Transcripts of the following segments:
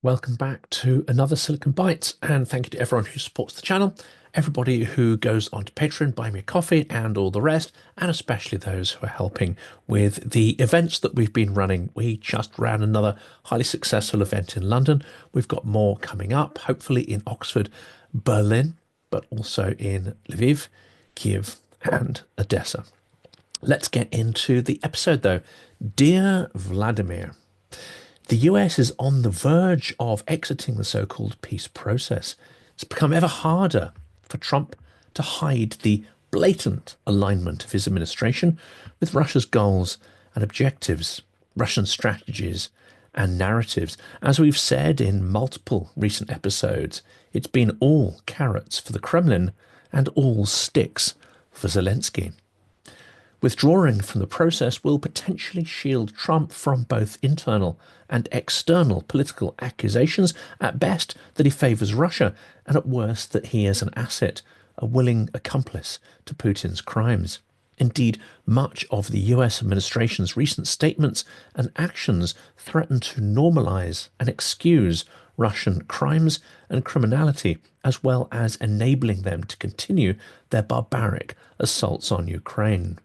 Welcome back to another Silicon Bites, and thank you to everyone who supports the channel, everybody who goes onto Patreon, buy me a coffee, and all the rest, and especially those who are helping with the events that we've been running. We just ran another highly successful event in London. We've got more coming up, hopefully in Oxford, Berlin, but also in Lviv, Kyiv, and Odessa. Let's get into the episode though. Dear Vladimir, the US is on the verge of exiting the so-called peace process. It's become ever harder for Trump to hide the blatant alignment of his administration with Russia's goals and objectives, Russian strategies and narratives. As we've said in multiple recent episodes, it's been all carrots for the Kremlin and all sticks for Zelenskyy. Withdrawing from the process will potentially shield Trump from both internal and external political accusations, at best that he favours Russia, and at worst that he is an asset, a willing accomplice to Putin's crimes. Indeed, much of the US administration's recent statements and actions threaten to normalise and excuse Russian crimes and criminality, as well as enabling them to continue their barbaric assaults on Ukraine.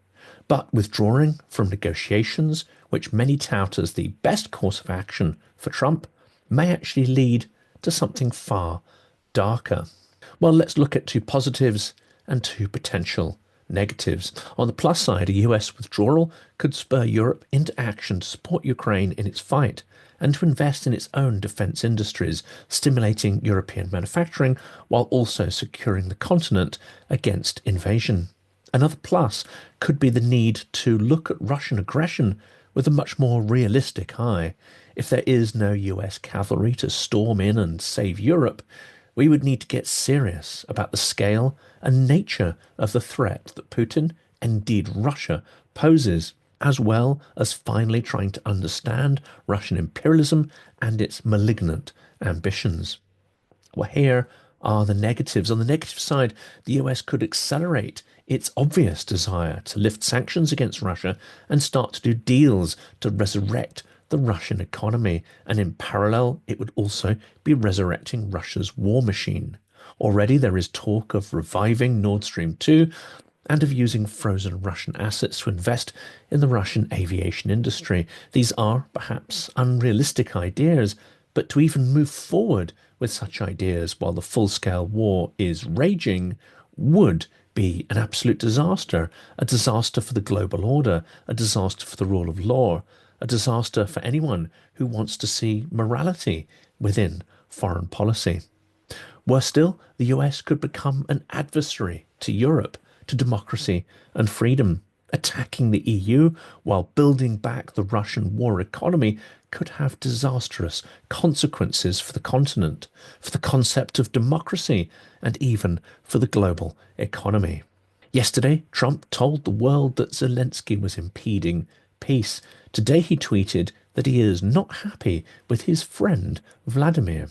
But withdrawing from negotiations, which many tout as the best course of action for Trump, may actually lead to something far darker. Well, let's look at two positives and two potential negatives. On the plus side, a US withdrawal could spur Europe into action to support Ukraine in its fight and to invest in its own defence industries, stimulating European manufacturing while also securing the continent against invasion. Another plus could be the need to look at Russian aggression with a much more realistic eye. If there is no US cavalry to storm in and save Europe, we would need to get serious about the scale and nature of the threat that Putin, indeed Russia, poses, as well as finally trying to understand Russian imperialism and its malignant ambitions. Well, here are the negatives. On the negative side, the US could accelerate its obvious desire to lift sanctions against Russia and start to do deals to resurrect the Russian economy. And in parallel, it would also be resurrecting Russia's war machine. Already there is talk of reviving Nord Stream 2 and of using frozen Russian assets to invest in the Russian aviation industry. These are perhaps unrealistic ideas, but to even move forward with such ideas while the full-scale war is raging would be an absolute disaster, a disaster for the global order, a disaster for the rule of law, a disaster for anyone who wants to see morality within foreign policy. Worse still, the US could become an adversary to Europe, to democracy and freedom. Attacking the EU while building back the Russian war economy could have disastrous consequences for the continent, for the concept of democracy, and even for the global economy. Yesterday, Trump told the world that Zelenskyy was impeding peace. Today he tweeted that he is not happy with his friend Vladimir.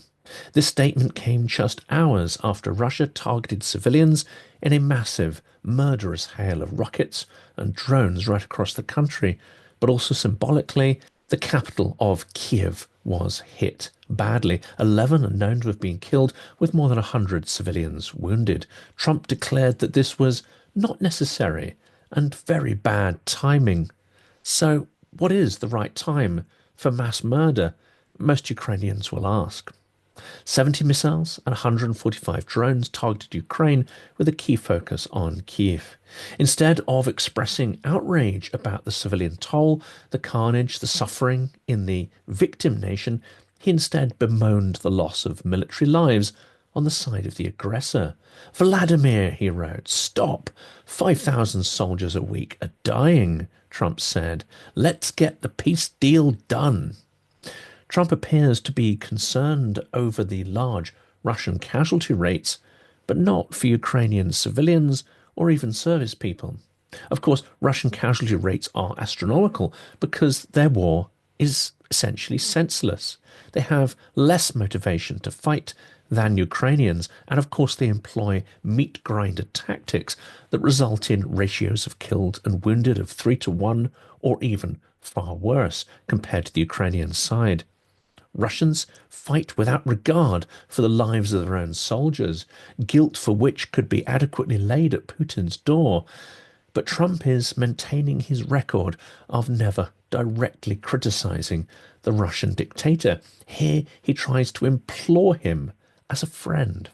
This statement came just hours after Russia targeted civilians in a massive, murderous hail of rockets and drones right across the country, but also symbolically, the capital of Kyiv was hit badly. 11 are known to have been killed, with more than 100 civilians wounded. Trump declared that this was not necessary and very bad timing. So, what is the right time for mass murder? Most Ukrainians will ask. 70 missiles and 145 drones targeted Ukraine with a key focus on Kyiv. Instead of expressing outrage about the civilian toll, the carnage, the suffering in the victim nation, he instead bemoaned the loss of military lives on the side of the aggressor. Vladimir, he wrote, stop. 5,000 soldiers a week are dying, Trump said. Let's get the peace deal done. Trump appears to be concerned over the large Russian casualty rates, but not for Ukrainian civilians or even service people. Of course, Russian casualty rates are astronomical because their war is essentially senseless. They have less motivation to fight than Ukrainians, and of course they employ meat grinder tactics that result in ratios of killed and wounded of 3 to 1 or even far worse compared to the Ukrainian side. Russians fight without regard for the lives of their own soldiers, guilt for which could be adequately laid at Putin's door. But Trump is maintaining his record of never directly criticizing the Russian dictator. Here he tries to implore him as a friend.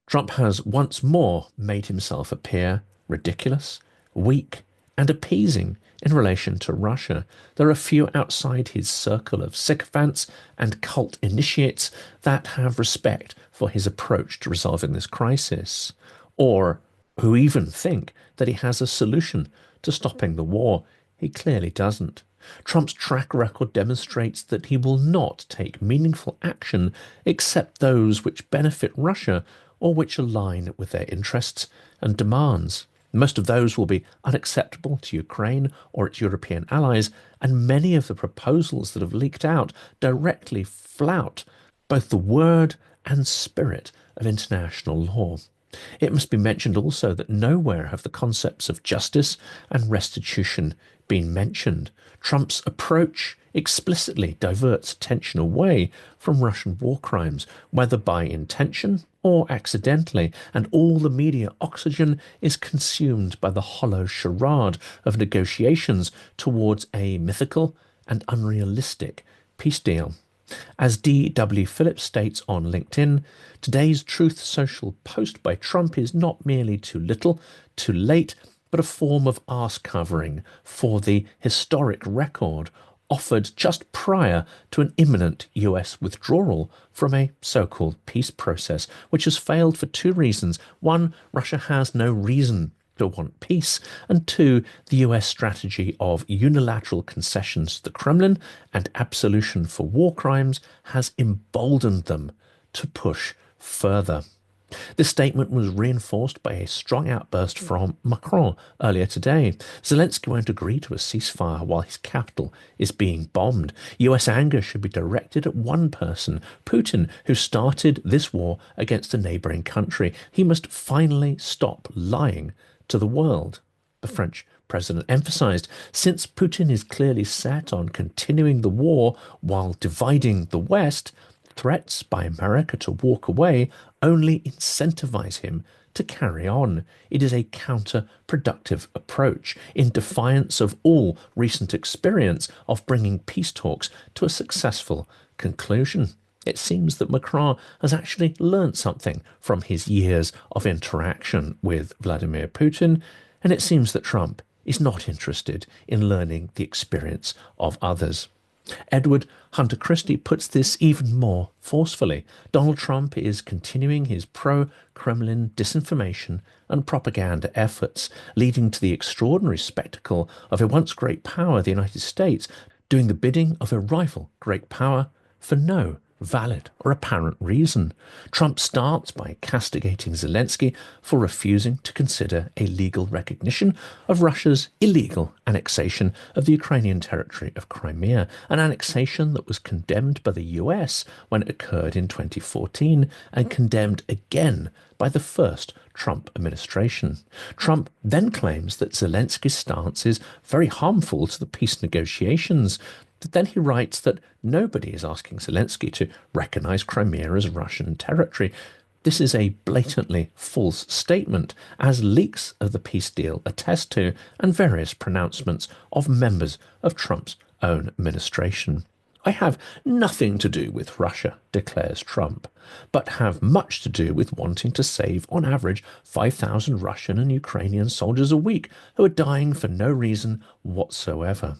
Trump has once more made himself appear ridiculous, weak, and appeasing in relation to Russia. There are few outside his circle of sycophants and cult initiates that have respect for his approach to resolving this crisis, or who even think that he has a solution to stopping the war. He clearly doesn't. Trump's track record demonstrates that he will not take meaningful action except those which benefit Russia or which align with their interests and demands. Most of those will be unacceptable to Ukraine or its European allies, and many of the proposals that have leaked out directly flout both the word and spirit of international law. It must be mentioned also that nowhere have the concepts of justice and restitution been mentioned. Trump's approach explicitly diverts attention away from Russian war crimes, whether by intention or accidentally, and all the media oxygen is consumed by the hollow charade of negotiations towards a mythical and unrealistic peace deal. As D.W. Phillips states on LinkedIn, today's Truth Social post by Trump is not merely too little, too late, but a form of arse covering for the historic record offered just prior to an imminent US withdrawal from a so-called peace process, which has failed for two reasons. One, Russia has no reason to want peace, and two, the US strategy of unilateral concessions to the Kremlin and absolution for war crimes has emboldened them to push further. This statement was reinforced by a strong outburst from Macron earlier today. Zelenskyy won't agree to a ceasefire while his capital is being bombed. US anger should be directed at one person, Putin, who started this war against a neighbouring country. He must finally stop lying to the world, the French president emphasized. Since Putin is clearly set on continuing the war while dividing the West, threats by America to walk away only incentivize him to carry on. It is a counterproductive approach in defiance of all recent experience of bringing peace talks to a successful conclusion. It seems that Macron has actually learned something from his years of interaction with Vladimir Putin, and it seems that Trump is not interested in learning the experience of others. Edward Hunter Christie puts this even more forcefully. Donald Trump is continuing his pro-Kremlin disinformation and propaganda efforts, leading to the extraordinary spectacle of a once great power, the United States, doing the bidding of a rival great power for no valid or apparent reason. Trump starts by castigating Zelenskyy for refusing to consider a legal recognition of Russia's illegal annexation of the Ukrainian territory of Crimea, an annexation that was condemned by the US when it occurred in 2014 and condemned again by the first Trump administration. Trump then claims that Zelenskyy's stance is very harmful to the peace negotiations. But then he writes that nobody is asking Zelenskyy to recognize Crimea as Russian territory. This is a blatantly false statement, as leaks of the peace deal attest to, and various pronouncements of members of Trump's own administration. I have nothing to do with Russia, declares Trump, but have much to do with wanting to save, on average, 5,000 Russian and Ukrainian soldiers a week who are dying for no reason whatsoever.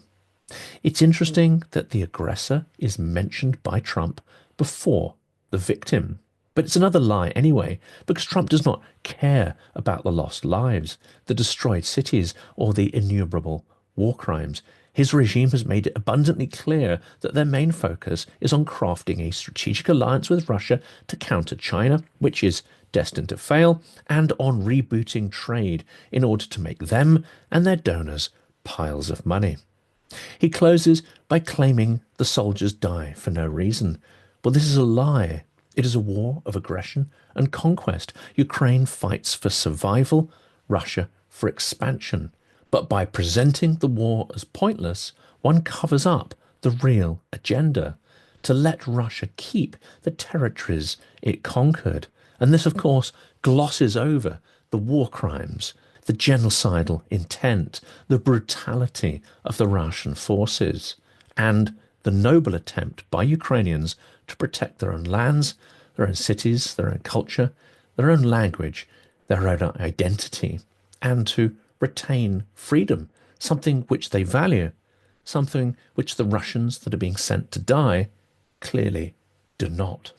It's interesting that the aggressor is mentioned by Trump before the victim. But it's another lie anyway, because Trump does not care about the lost lives, the destroyed cities, or the innumerable war crimes. His regime has made it abundantly clear that their main focus is on crafting a strategic alliance with Russia to counter China, which is destined to fail, and on rebooting trade in order to make them and their donors piles of money. He closes by claiming the soldiers die for no reason. Well, this is a lie. It is a war of aggression and conquest. Ukraine fights for survival, Russia for expansion. But by presenting the war as pointless, one covers up the real agenda. to let Russia keep the territories it conquered. And this, of course, glosses over the war crimes, the genocidal intent, the brutality of the Russian forces, and the noble attempt by Ukrainians to protect their own lands, their own cities, their own culture, their own language, their own identity, and to retain freedom, something which they value, something which the Russians that are being sent to die clearly do not.